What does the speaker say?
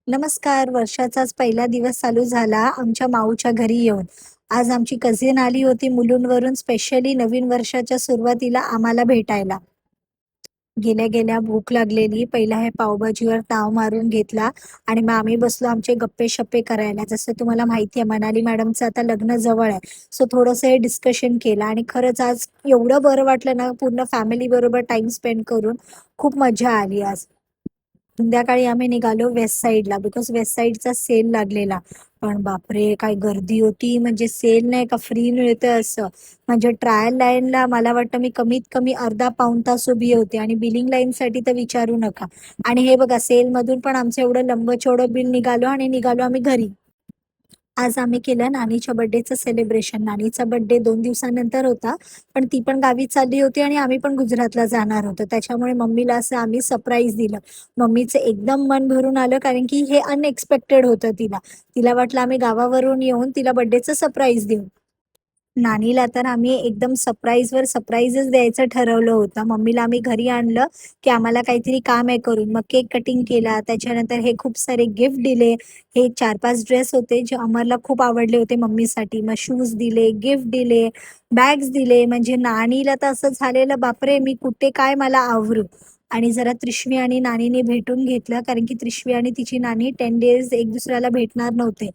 नमस्कार. वर्षाचाच पहिला दिवस चालू झाला आमच्या माऊच्या घरी येऊन. आज आमची कझिन आली होती मुलुंडवरून स्पेशली नवीन वर्षाच्या सुरुवातीला आम्हाला भेटायला. गेल्या-गेल्या भूक लागलेली. पहिला हे पावभाजीवर ताव मारून घेतला आणि मग आम्ही बसलो आमचे गप्पे-शप्पे करायला. जसं तुम्हाला माहिती आहे मनाली मॅडमचं आता लग्न जवळ आहे. सो थोडंसं हे डिस्कशन केलं आणि खरंच आज एवढं बरं वाटलं ना पूर्ण फॅमिलीबरोबर टाईम स्पेंड करून. खूप मजा आली आज. संध्याकाळी आम्ही निघालो वेस्ट साईडला बिकॉज वेस्ट साईडचा सेल लागलेला. पण बापरे! काय गर्दी होती. म्हणजे सेल नाही का फ्री मिळतंय असं. म्हणजे ट्रायल लाईनला मला वाटतं मी कमीत कमी अर्धा पाऊण तास उभी होते आणि बिलिंग लाईनसाठी तर विचारू नका. आणि हे बघा सेलमधून पण आमचं एवढं लंबचौडं बिल निघालो आणि निघालो आम्ही घरी. आज आम्ही केलं नानीच्या बर्थडेचं सेलिब्रेशन. नानीचा बर्थडे 2 दिवसानंतर होता. पण ती पण गावी चालली होती आणि आम्ही पण गुजरातला जाणार होतो. त्याच्यामुळे मम्मीला असं आम्ही सरप्राईज दिलं. मम्मीचं एकदम मन भरून आलं कारण की हे अनएक्सपेक्टेड होतं तिला. तिला वाटलं आम्ही गावावरून येऊन तिला बर्थडेचं सरप्राईज देऊ. नानीला तर आम्ही एकदम सरप्राईजवर सरप्राईजच द्यायचं ठरवलं होतं. मम्मीला आम्ही घरी आणलं, की आम्हाला काहीतरी काम आहे करून. मग केक कटिंग केला. त्याच्यानंतर हे खूप सारे गिफ्ट दिले. हे 4-5 ड्रेस होते जे आम्हाला खूप आवडले होते मम्मीसाठी. मग शूज दिले, गिफ्ट दिले, बॅग्स दिले. म्हणजे नानीला तर असं झालेलं, बापरे! मी कुठे काय मला आवरू? आणि जरा त्रिशवी आणि नानीने भेटून घेतलं कारण की त्रिशवी आणि तिची नानी 10 डेज एक दुसऱ्याला भेटणार नव्हते.